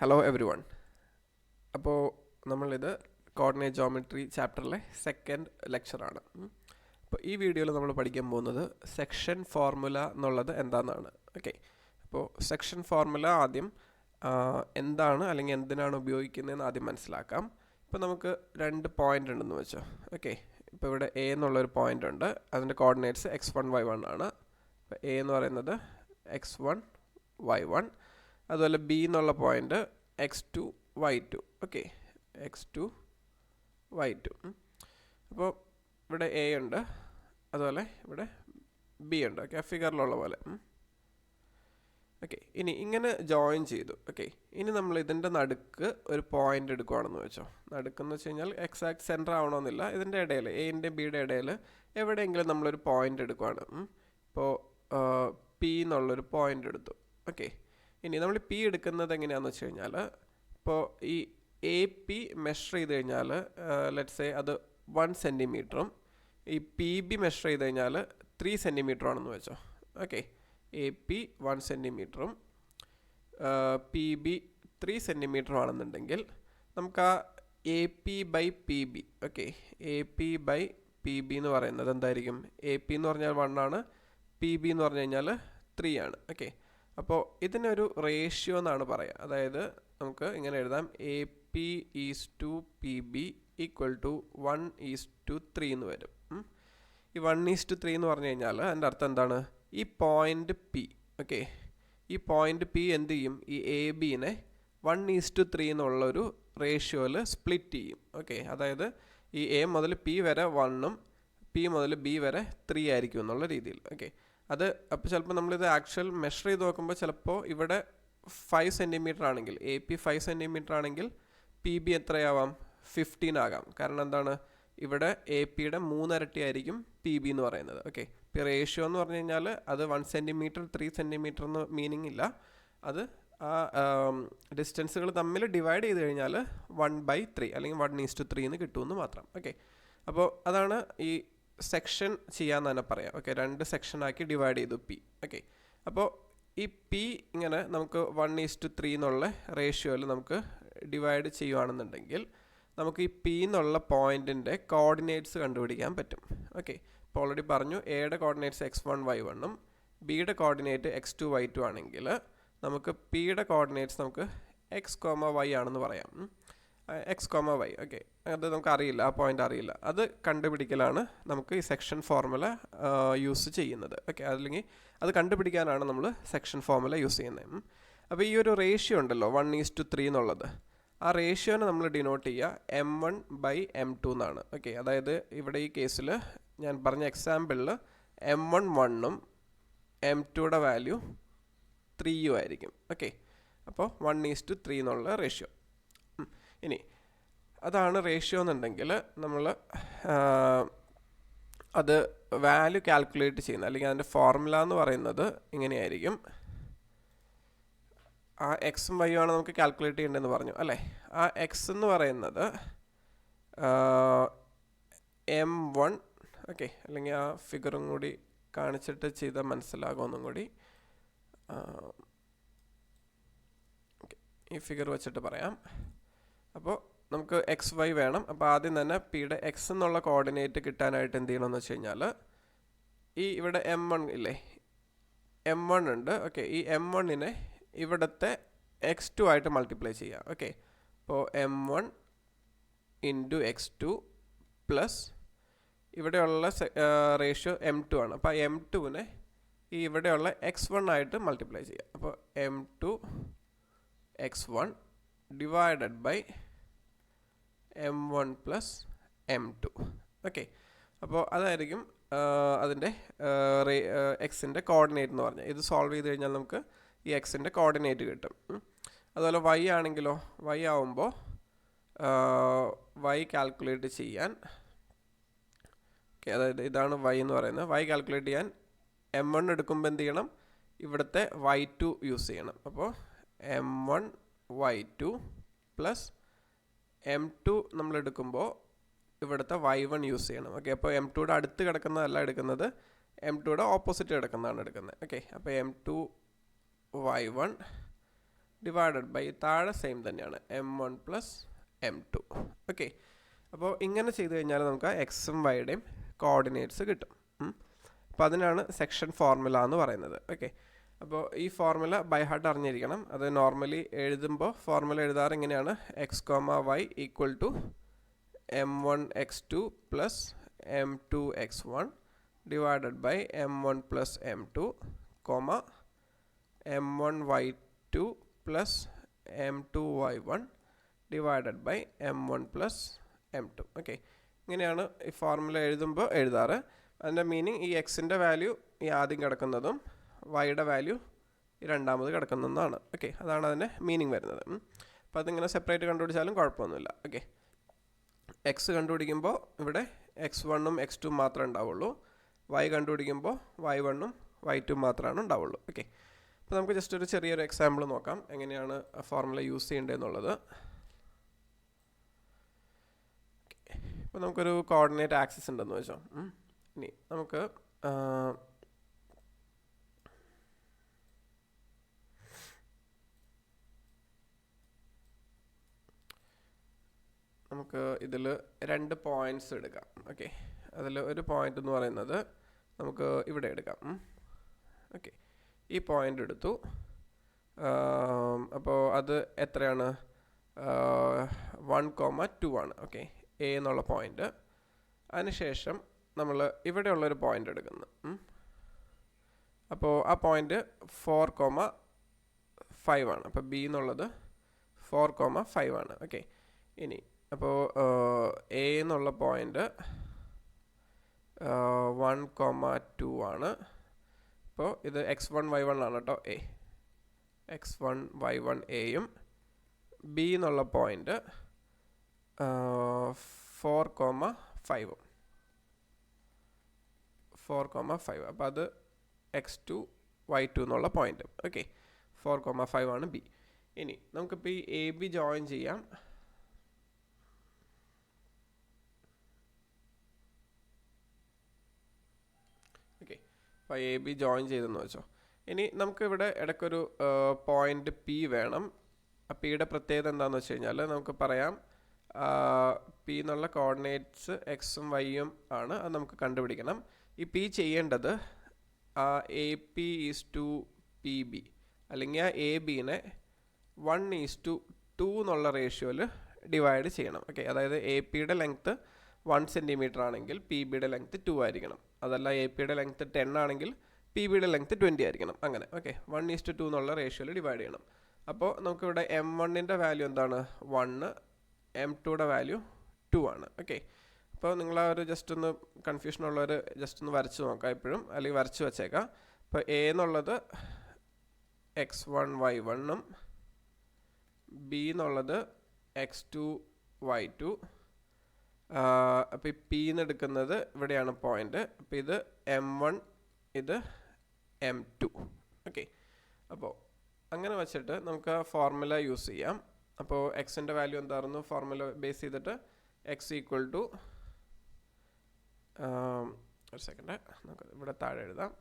Hello every one. അപ്പോൾ നമ്മളിത് coordinate geometry ചാപ്റ്ററിലെ second ലെക്ചറാണ്. അപ്പോൾ ഈ വീഡിയോയിൽ നമ്മൾ പഠിക്കാൻ പോകുന്നത് സെക്ഷൻ ഫോർമുല എന്നുള്ളത് എന്താണെന്നാണ്. ഓക്കെ, അപ്പോൾ സെക്ഷൻ ഫോർമുല ആദ്യം എന്താണ് അല്ലെങ്കിൽ എന്തിനാണ് ഉപയോഗിക്കുന്നതെന്ന് ആദ്യം മനസ്സിലാക്കാം. ഇപ്പോൾ നമുക്ക് രണ്ട് പോയിൻ്റ് ഉണ്ടെന്ന് വെച്ചോ. ഓക്കെ, ഇപ്പോൾ ഇവിടെ എ എന്നുള്ളൊരു പോയിൻ്റ് ഉണ്ട്, അതിൻ്റെ കോർഡിനേറ്റ്സ് x1 y1 ആണ്. അപ്പോൾ എ എന്ന് പറയുന്നത് x1 y1, അതുപോലെ ബി എന്നുള്ള point x2 y2. Okay, x2 y2. അപ്പോൾ ഇവിടെ എ ഉണ്ട്, അതുപോലെ ഇവിടെ ബി ഉണ്ട്. ഓക്കെ, ഫിഗറിലുള്ള പോലെ. ഓക്കെ, ഇനി ഇങ്ങനെ ജോയിൻ ചെയ്തു. ഓക്കെ, ഇനി നമ്മൾ ഇതിൻ്റെ നടുക്ക് ഒരു പോയിൻ്റ് എടുക്കുകയാണെന്ന് വെച്ചോ. നടുക്കെന്ന് വെച്ച് കഴിഞ്ഞാൽ എക്സാക്ട് സെൻറ്റർ ആവണമെന്നില്ല, ഇതിൻ്റെ ഇടയിൽ എൻ്റെയും ബിയുടെ ഇടയിൽ എവിടെയെങ്കിലും നമ്മളൊരു പോയിൻ്റ് എടുക്കുകയാണ്. ഇപ്പോൾ പി എന്നുള്ളൊരു പോയിൻ്റ് എടുത്തു. ഓക്കെ, ഇനി നമ്മൾ പി എടുക്കുന്നത് എങ്ങനെയാണെന്ന് വെച്ച് കഴിഞ്ഞാൽ, ഇപ്പോൾ ഈ എ പി മെഷർ ചെയ്ത് കഴിഞ്ഞാൽ ലെറ്റ്സ് സേ അത് 1 സെൻറ്റിമീറ്ററും ഈ പി ബി മെഷർ ചെയ്ത് കഴിഞ്ഞാൽ 3 സെൻറ്റിമീറ്ററാണെന്ന് വെച്ചോ. ഓക്കെ, എ പി 1 സെൻറ്റിമീറ്ററും പി ബി 3 സെൻറ്റിമീറ്ററും ആണെന്നുണ്ടെങ്കിൽ നമുക്ക് ആ A P by P B, okay, A P by P B എന്ന് പറയുന്നത് എന്തായിരിക്കും? എ പി എന്ന് പറഞ്ഞാൽ 1 ആണ്, പി ബി എന്ന് പറഞ്ഞു കഴിഞ്ഞാൽ 3 ആണ്. ഓക്കെ, അപ്പോൾ ഇതിനൊരു റേഷ്യോ എന്നാണ് പറയുക. അതായത് നമുക്ക് ഇങ്ങനെ എഴുതാം, A P is to P B equal to 1:3 എന്ന് വരും. ഈ 1:3 എന്ന് പറഞ്ഞു കഴിഞ്ഞാൽ അതിൻ്റെ അർത്ഥം എന്താണ്? ഈ പോയിൻ്റ് പി, ഓക്കെ, ഈ പോയിൻ്റ് പി എന്ത് ചെയ്യും? ഈ എ ബിനെ 1:3 എന്നുള്ളൊരു റേഷ്യോയിൽ സ്പ്ലിറ്റ് ചെയ്യും. ഓക്കെ, അതായത് ഈ എ മുതൽ പി വരെ 1ഉം പി മുതൽ ബി വരെ 3 ആയിരിക്കും എന്നുള്ള രീതിയിൽ. ഓക്കെ, അത് അപ്പോൾ ചിലപ്പോൾ നമ്മളിത് ആക്ച്വൽ മെഷർ ചെയ്ത് നോക്കുമ്പോൾ ചിലപ്പോൾ ഇവിടെ 5 സെൻറ്റിമീറ്റർ ആണെങ്കിൽ, എ പി 5 സെൻറ്റിമീറ്റർ ആണെങ്കിൽ പി ബി എത്രയാവാം? 15 ആകാം. കാരണം എന്താണ്? ഇവിടെ എ പിയുടെ 3 ഇരട്ടി ആയിരിക്കും പി ബി എന്ന് പറയുന്നത്. ഓക്കെ, ഇപ്പോൾ റേഷ്യോ എന്ന് പറഞ്ഞു കഴിഞ്ഞാൽ അത് 1 സെൻറ്റിമീറ്റർ 3 സെൻറ്റിമീറ്റർ എന്ന് മീനിങ് ഇല്ല, അത് ആ ഡിസ്റ്റൻസുകൾ തമ്മിൽ ഡിവൈഡ് ചെയ്ത് കഴിഞ്ഞാൽ 1/3 അല്ലെങ്കിൽ 1:3 എന്ന് കിട്ടുമെന്ന് മാത്രം. ഓക്കെ, അപ്പോൾ അതാണ് ഈ സെക്ഷൻ ചെയ്യാമെന്ന് തന്നെ പറയാം. ഓക്കെ, 2 സെക്ഷനാക്കി ഡിവൈഡ് ചെയ്തു പി. ഓക്കെ, അപ്പോൾ ഈ പി ഇങ്ങനെ നമുക്ക് 1:3 എന്നുള്ള റേഷ്യോയിൽ നമുക്ക് ഡിവൈഡ് ചെയ്യുകയാണെന്നുണ്ടെങ്കിൽ നമുക്ക് ഈ പി എന്നുള്ള പോയിൻറ്റിൻ്റെ കോർഡിനേറ്റ്സ് കണ്ടുപിടിക്കാൻ പറ്റും. ഓക്കെ, ഇപ്പോൾ ഓൾറെഡി പറഞ്ഞു, എയുടെ കോർഡിനേറ്റ്സ് x1 y1ഉം ബിയുടെ കോർഡിനേറ്റ് x2 y2 ആണെങ്കിൽ നമുക്ക് പിയുടെ കോർഡിനേറ്റ്സ് നമുക്ക് x, y ആണെന്ന് പറയാം. x, y. ഓക്കെ, അത് നമുക്ക് അറിയില്ല, ആ പോയിൻ്റ് അറിയില്ല. അത് കണ്ടുപിടിക്കലാണ് നമുക്ക് ഈ സെക്ഷൻ ഫോർമുല യൂസ് ചെയ്യുന്നത്. ഓക്കെ, അല്ലെങ്കിൽ അത് കണ്ടുപിടിക്കാനാണ് നമ്മൾ സെക്ഷൻ ഫോർമുല യൂസ് ചെയ്യുന്നത്. അപ്പോൾ ഈ ഒരു റേഷ്യോ ഉണ്ടല്ലോ 1:3 എന്നുള്ളത്, ആ റേഷ്യോനെ നമ്മൾ ഡിനോട്ട് ചെയ്യുക m1/m2 എന്നാണ്. ഓക്കെ, അതായത് ഇവിടെ ഈ കേസിൽ ഞാൻ പറഞ്ഞ എക്സാമ്പിളിൽ m1 1ഉം m2യുടെ വാല്യൂ 3ഉം ആയിരിക്കും. ഓക്കെ, അപ്പോൾ 1:3 എന്നുള്ള റേഷ്യോ. ഇനി അതാണ് റേഷ്യോ എന്നുണ്ടെങ്കിൽ നമ്മൾ അത് വാല്യൂ കാൽക്കുലേറ്റ് ചെയ്യുന്നത്, അല്ലെങ്കിൽ അതിൻ്റെ ഫോർമുല എന്ന് പറയുന്നത് ഇങ്ങനെയായിരിക്കും. ആ എക്സും വൈയും ആണ് നമുക്ക് കാൽക്കുലേറ്റ് ചെയ്യേണ്ടതെന്ന് പറഞ്ഞു അല്ലേ. ആ എക്സ് എന്ന് പറയുന്നത് m1, ഓക്കെ, അല്ലെങ്കിൽ ആ ഫിഗറും കൂടി കാണിച്ചിട്ട് ചെയ്താൽ മനസ്സിലാകുമെന്നും കൂടി. ഓക്കെ, ഈ ഫിഗർ വെച്ചിട്ട് പറയാം. അപ്പോൾ നമുക്ക് എക്സ് വൈ വേണം. അപ്പോൾ ആദ്യം തന്നെ പിയുടെ എക്സ് എന്നുള്ള കോർഡിനേറ്റ് കിട്ടാനായിട്ട് എന്ത് ചെയ്യണമെന്ന് വെച്ച് കഴിഞ്ഞാൽ, ഈ ഇവിടെ m1 ഇല്ലേ, m1 ഉണ്ട്. ഓക്കെ, ഈ m1നെ ഇവിടുത്തെ x2 ആയിട്ട് മൾട്ടിപ്ലൈ ചെയ്യുക. ഓക്കെ, അപ്പോൾ m1 ഇൻറ്റു x2 പ്ലസ് ഇവിടെയുള്ള റേഷ്യോ m2 ആണ്. അപ്പോൾ m2നെ ഈ ഇവിടെയുള്ള x1 ആയിട്ട് മൾട്ടിപ്ലൈ ചെയ്യുക. അപ്പോൾ m2 x1 divided by m1 plus m2. Okay, അപ്പോൾ അതായിരിക്കും അതിൻ്റെ എക്സിൻ്റെ കോർഡിനേറ്റ് എന്ന് പറഞ്ഞാൽ. ഇത് സോൾവ് ചെയ്ത് കഴിഞ്ഞാൽ നമുക്ക് ഈ എക്സിൻ്റെ കോർഡിനേറ്റ് കിട്ടും. അതുപോലെ വൈ ആണെങ്കിലോ, വൈ ആവുമ്പോൾ വൈ കാൽക്കുലേറ്റ് ചെയ്യാൻ, ഓക്കെ, അതായത് ഇതാണ് വൈ എന്ന് പറയുന്നത്. വൈ കാൽക്കുലേറ്റ് ചെയ്യാൻ m1 എടുക്കുമ്പോൾ എന്ത് ചെയ്യണം? ഇവിടുത്തെ y2 യൂസ് ചെയ്യണം. അപ്പോൾ m1 y2 പ്ലസ് m2 നമ്മൾ എടുക്കുമ്പോൾ ഇവിടുത്തെ y1 യൂസ് ചെയ്യണം. ഓക്കെ, അപ്പോൾ m2യുടെ അടുത്ത് കിടക്കുന്നതല്ല എടുക്കുന്നത്, m2യുടെ ഓപ്പോസിറ്റ് കിടക്കുന്നതാണ് എടുക്കുന്നത്. ഓക്കെ, അപ്പോൾ m2 y1 ഡിവൈഡഡ് ബൈ താഴെ സെയിം തന്നെയാണ് m1 പ്ലസ് m2. ഓക്കെ, അപ്പോൾ ഇങ്ങനെ ചെയ്ത് കഴിഞ്ഞാൽ നമുക്ക് എക്സും വൈയുടെയും കോർഡിനേറ്റ്സ് കിട്ടും. അപ്പോൾ അതിനാണ് സെക്ഷൻ ഫോർമുല എന്ന് പറയുന്നത്. ഓക്കെ, അപ്പോൾ ഈ ഫോർമുല ബൈ ഹാർട്ട് അറിഞ്ഞിരിക്കണം. അത് നോർമലി എഴുതുമ്പോൾ ഫോർമുല എഴുതാറ് ഇങ്ങനെയാണ്: x comma y equal to m1 x2 plus m2 x1 divided by m1 plus m2 comma m1 y2 plus m2 y1 divided by m1 plus m2. Okay, ഇങ്ങനെയാണ് ഈ formula എഴുതുമ്പോൾ എഴുതാറ്. അതിൻ്റെ meaning ഈ എക്സിൻ്റെ value ഈ ആദ്യം കിടക്കുന്നതും വൈയുടെ വാല്യൂ ഈ രണ്ടാമത് കിടക്കുന്നതാണ്. ഓക്കെ, അതാണ് അതിൻ്റെ മീനിങ് വരുന്നത്. അപ്പോൾ അതിങ്ങനെ സെപ്പറേറ്റ് കണ്ടുപിടിച്ചാലും കുഴപ്പമൊന്നുമില്ല. ഓക്കെ, എക്സ് കണ്ടുപിടിക്കുമ്പോൾ ഇവിടെ x1ഉം x2 മാത്രമേ ഉണ്ടാവുള്ളൂ. വൈ കണ്ടുപിടിക്കുമ്പോൾ y1ഉം y2 മാത്രമാണ് ഉണ്ടാവുള്ളൂ. ഓക്കെ, അപ്പോൾ നമുക്ക് ജസ്റ്റ് ഒരു ചെറിയൊരു എക്സാമ്പിൾ നോക്കാം എങ്ങനെയാണ് ആ ഫോർമുല യൂസ് ചെയ്യേണ്ടതെന്നുള്ളത്. ഇപ്പോൾ നമുക്കൊരു കോർഡിനേറ്റ് ആക്സിസ് ഉണ്ടെന്ന് വെച്ചോ. ഇനി നമുക്ക് ഇതിൽ 2 പോയിൻറ്റ്സ് എടുക്കാം. ഓക്കെ, അതിൽ ഒരു പോയിൻ്റ് എന്ന് പറയുന്നത് നമുക്ക് ഇവിടെ എടുക്കാം. ഓക്കെ, ഈ പോയിൻ്റ് എടുത്തു. അപ്പോൾ അത് എത്രയാണ്? 1,2 ആണ്. ഓക്കെ, എ എന്നുള്ള പോയിൻ്റ്. അതിനുശേഷം നമ്മൾ ഇവിടെയുള്ളൊരു പോയിൻ്റ് എടുക്കുന്നു. അപ്പോൾ ആ പോയിൻ്റ് 4,5 ആണ്. അപ്പോൾ ബി എന്നുള്ളത് 4,5 ആണ്. ഓക്കെ, ഇനി അപ്പോൾ എ എന്നുള്ള പോയിൻ്റ് 1,2 ആണ്. അപ്പോൾ ഇത് x1 y1 ആണ് കേട്ടോ. x1 y1 എയും ബി എന്നുള്ള പോയിൻ്റ് 4,5. അപ്പോൾ അത് x2 y2 എന്നുള്ള പോയിൻ്റ്. ഓക്കെ, 4,5 ആണ് ബി. ഇനി നമുക്കിപ്പോൾ ഈ എ ബി ജോയിൻ ചെയ്യാം. ഓക്കെ, അപ്പോൾ എ ബി ജോയിൻ ചെയ്തെന്ന് വെച്ചോ. ഇനി നമുക്കിവിടെ ഇടയ്ക്കൊരു പോയിൻ്റ് പി വേണം. ആ പിയുടെ പ്രത്യേകത എന്താണെന്ന് വെച്ച് കഴിഞ്ഞാൽ നമുക്ക് പറയാം പി എന്നുള്ള കോർഡിനേറ്റ്സ് എക്സും വൈയും ആണ്. അത് നമുക്ക് കണ്ടുപിടിക്കണം. ഈ പി ചെയ്യേണ്ടത് A P is to P B, അല്ലെങ്കിൽ ആ എ ബിനെ 1:2 എന്നുള്ള റേഷ്യോയിൽ ഡിവൈഡ് ചെയ്യണം. ഓക്കെ, അതായത് എ പിയുടെ ലെങ്ത്ത് 1 സെൻറ്റിമീറ്റർ ആണെങ്കിൽ പി ബിയുടെ ലെങ്ത്ത് 2 ആയിരിക്കണം. അതല്ല എ പിയുടെ ലെങ്ത്ത് 10 ആണെങ്കിൽ പി ബിയുടെ ലെങ്ത്ത് 20 ആയിരിക്കണം. അങ്ങനെ. ഓക്കെ, 1:2 എന്നുള്ള റേഷ്യോയിൽ ഡിവൈഡ് ചെയ്യണം. അപ്പോൾ നമുക്കിവിടെ m1ൻ്റെ വാല്യൂ എന്താണ്? 1, m2യുടെ വാല്യൂ 2 ആണ്. ഓക്കെ, അപ്പോൾ നിങ്ങൾ ആ ഒരു ജസ്റ്റ് ഒന്ന് കൺഫ്യൂഷൻ ഉള്ളവർ ജസ്റ്റ് ഒന്ന് വരച്ച് നോക്കാം എപ്പോഴും, അല്ലെങ്കിൽ വരച്ച് വെച്ചേക്കാം. അപ്പോൾ എ എന്നുള്ളത് x1 y1ഉം ബി എന്നുള്ളത് x2 y2. അപ്പോൾ ഈ പി എന്ന് എടുക്കുന്നത് ഇവിടെയാണ് പോയിൻ്റ്. അപ്പോൾ ഇത് m1, ഇത് m2. ഓക്കെ, അപ്പോൾ അങ്ങനെ വെച്ചിട്ട് നമുക്ക് ഫോർമുല യൂസ് ചെയ്യാം. അപ്പോൾ എക്സിൻ്റെ വാല്യൂ എന്തായിരുന്നു? ഫോർമുല ബേസ് ചെയ്തിട്ട് എക്സ് ഈക്വൽ ടു ഒരു സെക്കൻഡ്, നമുക്ക് ഇവിടെ താഴെ എഴുതാം.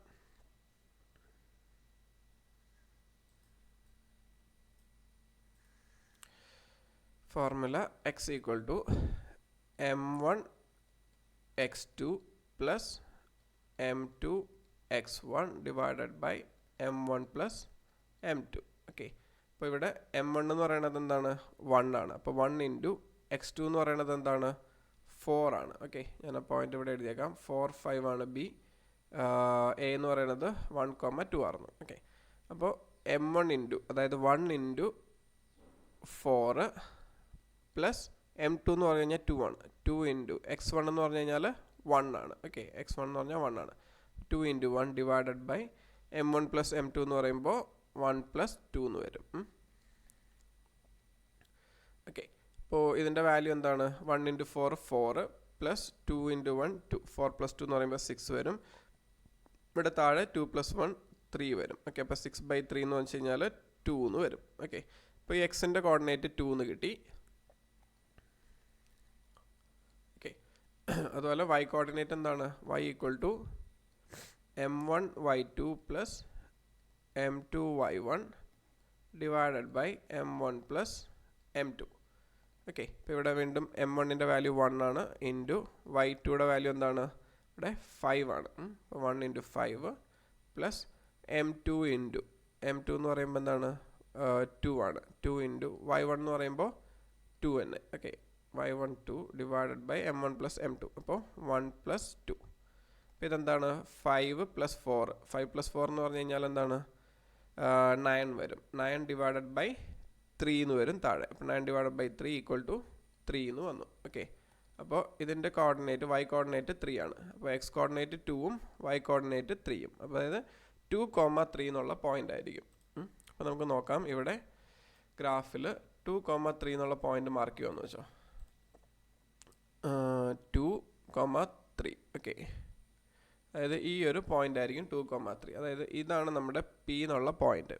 Formula x equal to m1 x2 plus m2 x1 divided by m1 plus m2. Okay, അപ്പോൾ ഇവിടെ m1 എന്ന് പറയുന്നത് എന്താണ്? 1 ആണ്. അപ്പോൾ 1 ഇൻറ്റു x2 എന്ന് പറയുന്നത് എന്താണ്? 4 ആണ്. ഓക്കെ, ഞാൻ ആ പോയിൻ്റ് ഇവിടെ എഴുതിയേക്കാം. 4,5 ആണ് ബി. എ എന്ന് പറയുന്നത് 1,2 ആയിരുന്നു. ഓക്കെ, അപ്പോൾ m1 ഇൻറ്റു, അതായത് 1 ഇൻറ്റു 4 പ്ലസ് m2 എന്ന് പറഞ്ഞു കഴിഞ്ഞാൽ 2 ആണ്. 2 ഇൻറ്റു x1 എന്ന് പറഞ്ഞു കഴിഞ്ഞാൽ 1 ആണ്. ഓക്കെ, x1 എന്ന് പറഞ്ഞാൽ 1 ആണ്. 2 into 1 divided by m1 plus m2 എന്ന് പറയുമ്പോൾ 1 പ്ലസ് 2 എന്ന് വരും. ഓക്കെ, അപ്പോൾ ഇതിൻ്റെ വാല്യൂ എന്താണ്? 1 ഇൻറ്റു 4 4 പ്ലസ് 2 ഇൻറ്റു 1 2. 4 പ്ലസ് 2 എന്ന് പറയുമ്പോൾ 6 വരും. ഇവിടെ താഴെ 2 പ്ലസ് 1 3 വരും. ഓക്കെ, അപ്പോൾ 6/3 എന്ന് വെച്ച് കഴിഞ്ഞാൽ 2 എന്ന് വരും. ഓക്കെ, അപ്പോൾ ഈ എക്സിൻ്റെ കോർഡിനേറ്റ് 2 എന്ന് കിട്ടി. ഓക്കെ, അതുപോലെ y കോർഡിനേറ്റ് എന്താണ്? y equal to m1 y2 plus m2 y1 divided by M1 plus M2. Okay, ഇപ്പോൾ ഇവിടെ വീണ്ടും M1ൻ്റെ വാല്യൂ 1 ആണ് ഇൻറ്റു y2യുടെ വാല്യൂ എന്താണ്, ഇവിടെ 5 ആണ്. അപ്പോൾ 1 into 5 plus M2 into M2 എന്ന് പറയുമ്പോൾ എന്താണ് 2 ആണ്. 2 ഇൻറ്റു y1 എന്ന് പറയുമ്പോൾ 2 തന്നെ. Okay, y1 2 divided by M1 plus M2. അപ്പോൾ 1 പ്ലസ് 2. അപ്പോൾ ഇതെന്താണ് 5 പ്ലസ് 4. 5 പ്ലസ് 4 എന്ന് പറഞ്ഞു കഴിഞ്ഞാൽ എന്താണ് 9 വരും. 9 ഡിവൈഡഡ് ബൈ 3 എന്ന് വരും താഴെ. അപ്പോൾ 9 ഡിവൈഡഡ് ബൈ 3 ഈക്വൽ ടു 3 എന്ന് വന്നു. ഓക്കെ, അപ്പോൾ ഇതിൻ്റെ കോർഡിനേറ്റ് y കോർഡിനേറ്റ് 3 ആണ്. അപ്പോൾ x കോർഡിനേറ്റ് 2ഉം y കോർഡിനേറ്റ് 3ഉം. അപ്പോൾ അതായത് 2,3 എന്നുള്ള പോയിൻ്റ് ആയിരിക്കും. അപ്പോൾ നമുക്ക് നോക്കാം, ഇവിടെ ഗ്രാഫിൽ 2,3 എന്നുള്ള പോയിൻ്റ് മാർക്ക് ചെയ്യുമെന്ന് വെച്ചോ. 2,3. ഓക്കെ, അതായത് ഈ ഒരു പോയിൻ്റ് ആയിരിക്കും 2,3. അതായത് ഇതാണ് നമ്മുടെ P എന്നുള്ള പോയിൻ്റ്.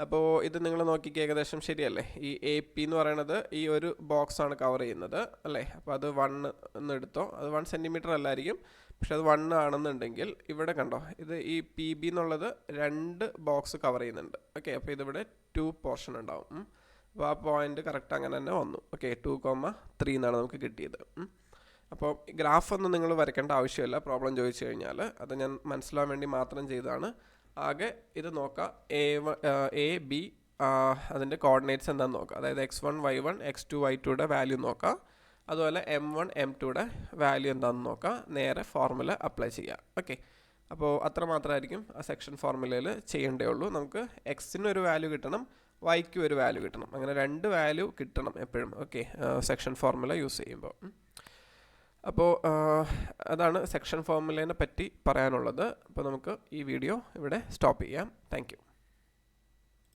അപ്പോൾ ഇത് നിങ്ങൾ നോക്കിക്ക് ഏകദേശം ശരിയല്ലേ. ഈ AP എന്ന് പറയുന്നത് ഈ ഒരു ബോക്സ് ആണ് കവർ ചെയ്യുന്നത് അല്ലേ. അപ്പോൾ അത് 1 എന്ന് എടുത്തോ. അത് 1 സെൻറ്റിമീറ്റർ അല്ലായിരിക്കും, പക്ഷെ അത് 1 ആണെന്നുണ്ടെങ്കിൽ ഇവിടെ കണ്ടോ, ഇത് ഈ PB എന്നുള്ളത് 2 ബോക്സ് കവർ ചെയ്യുന്നുണ്ട്. ഓക്കെ, അപ്പോൾ ഇതിവിടെ 2 പോർഷൻ ഉണ്ടാവും. അപ്പോൾ ആ പോയിൻ്റ് കറക്റ്റ് അങ്ങനെ തന്നെ വന്നു. ഓക്കെ, 2,3 എന്നാണ് നമുക്ക് കിട്ടിയത്. അപ്പോൾ ഗ്രാഫൊന്നും നിങ്ങൾ വരയ്ക്കേണ്ട ആവശ്യമില്ല പ്രോബ്ലം ചോദിച്ചു കഴിഞ്ഞാൽ. അത് ഞാൻ മനസ്സിലാവാൻ വേണ്ടി മാത്രം ചെയ്തതാണ്. ആകെ ഇത് നോക്കാം, AB അതിൻ്റെ കോർഡിനേറ്റ്സ് എന്താണെന്ന് നോക്കാം. അതായത് x1 y1 x2 y2യുടെ വാല്യൂ നോക്കാം. അതുപോലെ M1 M2യുടെ വാല്യൂ എന്താണെന്ന് നോക്കാം. നേരെ ഫോർമുല അപ്ലൈ ചെയ്യാം. ഓക്കെ, അപ്പോൾ അത്ര മാത്രമായിരിക്കും ആ സെക്ഷൻ ഫോർമുലയിൽ ചെയ്യേണ്ടേ ഉള്ളൂ. നമുക്ക് എക്സിന് ഒരു വാല്യൂ കിട്ടണം, വൈക്ക് ഒരു വാല്യൂ കിട്ടണം. അങ്ങനെ 2 വാല്യൂ കിട്ടണം എപ്പോഴും. ഓക്കെ, സെക്ഷൻ ഫോർമുല യൂസ് ചെയ്യുമ്പോൾ. അപ്പോൾ അതാണ് സെക്ഷൻ ഫോർമുലേനെ പറ്റി പറയാനുള്ളത്. അപ്പോൾ നമുക്ക് ഈ വീഡിയോ ഇവിടെ സ്റ്റോപ്പ് ചെയ്യാം. Thank you.